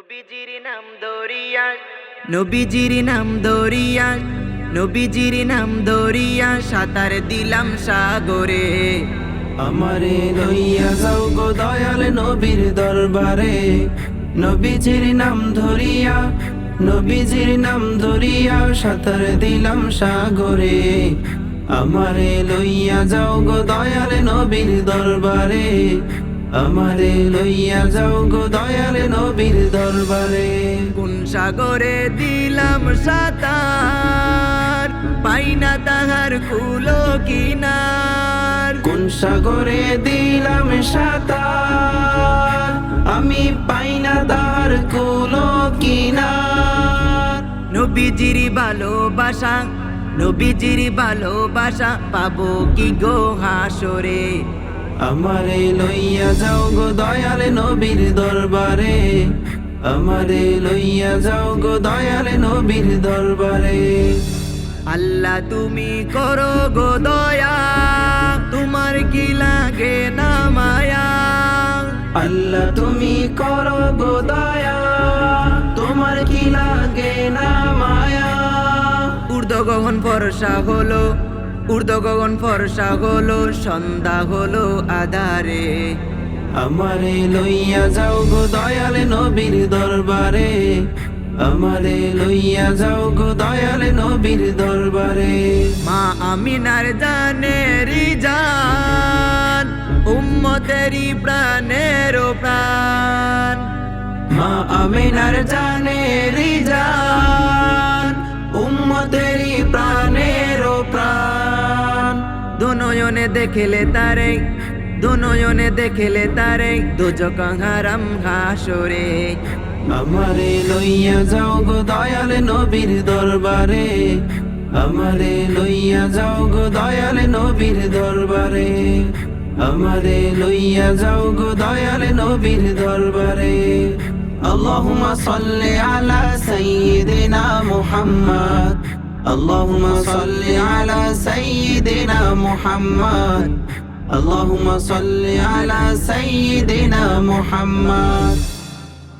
নবীজির নাম দরিয়া, নবীজির নাম দরিয়া, নবীজির নাম দরিয়া, সাঁতার দিলাম সাগরে। আমারে লইয়া যাও গো দয়াল নবীর দরবারে। নবীজির নাম ধরিয়া, নবীজির নাম ধরিয়া, সাঁতার দিলাম সাগরে। আমারে লইয়া যাও গো দয়াল নবীর দরবারে। আমারে লইয়া যাও গো দয়াল নবীর দরবারে। কোন সাগরে দিলাম সাঁতার, পাই না তাহার কুলো কিনার। কোন সাগরে দিলাম সাঁতার, আমি পাই না তার কুলো কিনার। নবীজির ভালোবাসা, নবীজির ভালোবাসা, পাবো কি গো হাসরে। আমারে লইয়া যাও গো দয়াল নবীর দরবারে। আমারে লইয়া যাও গো দয়াল নবীর দরবারে। আল্লাহ তুমি করো গো দয়া, তোমার কি লাগে না মায়া। আল্লাহ তুমি করো গো দয়া, তোমার কি লাগে না মায়া। ঊর্ধ্ব গগন ফর্সা হলো, ঊর্ধ্ব গগন ফর্সা হলো, সন্ধ্যা হলো আধারে। আমারে লইয়া যাও গো দয়াল নবীর দরবারে। আমারে লইয়া যাও গো দয়াল নবীর দরবারে। মা আমিনার জানেরি জান, উম্মতেরি প্রাণের প্রাণ। মা আমিনার জানেরি জান, উম্মতেরি প্রাণের প্রাণ। দুনয়নে দেখলে তারে, দুনয়নে দেখলে তারে, দুজক হারাম হাসরে। আমারে লইয়া যাও গো দয়াল নবীর দরবারে। আমারে লইয়া যাও গো দয়াল নবীর দরবারে। আমারে লইয়া যাও গো দয়াল নবীর দরবারে। আল্লাহুম্মা সাল্লি আলা সাইয়্যিদিনা মুহাম্মদ। আল্লাহুম্মা সাল্লি আলা সাইয়্যিদিনা মুহাম্মদ। আল্লাহুম্মা সাল্লি আলা সাইয়্যিদিনা মুহাম্মদ।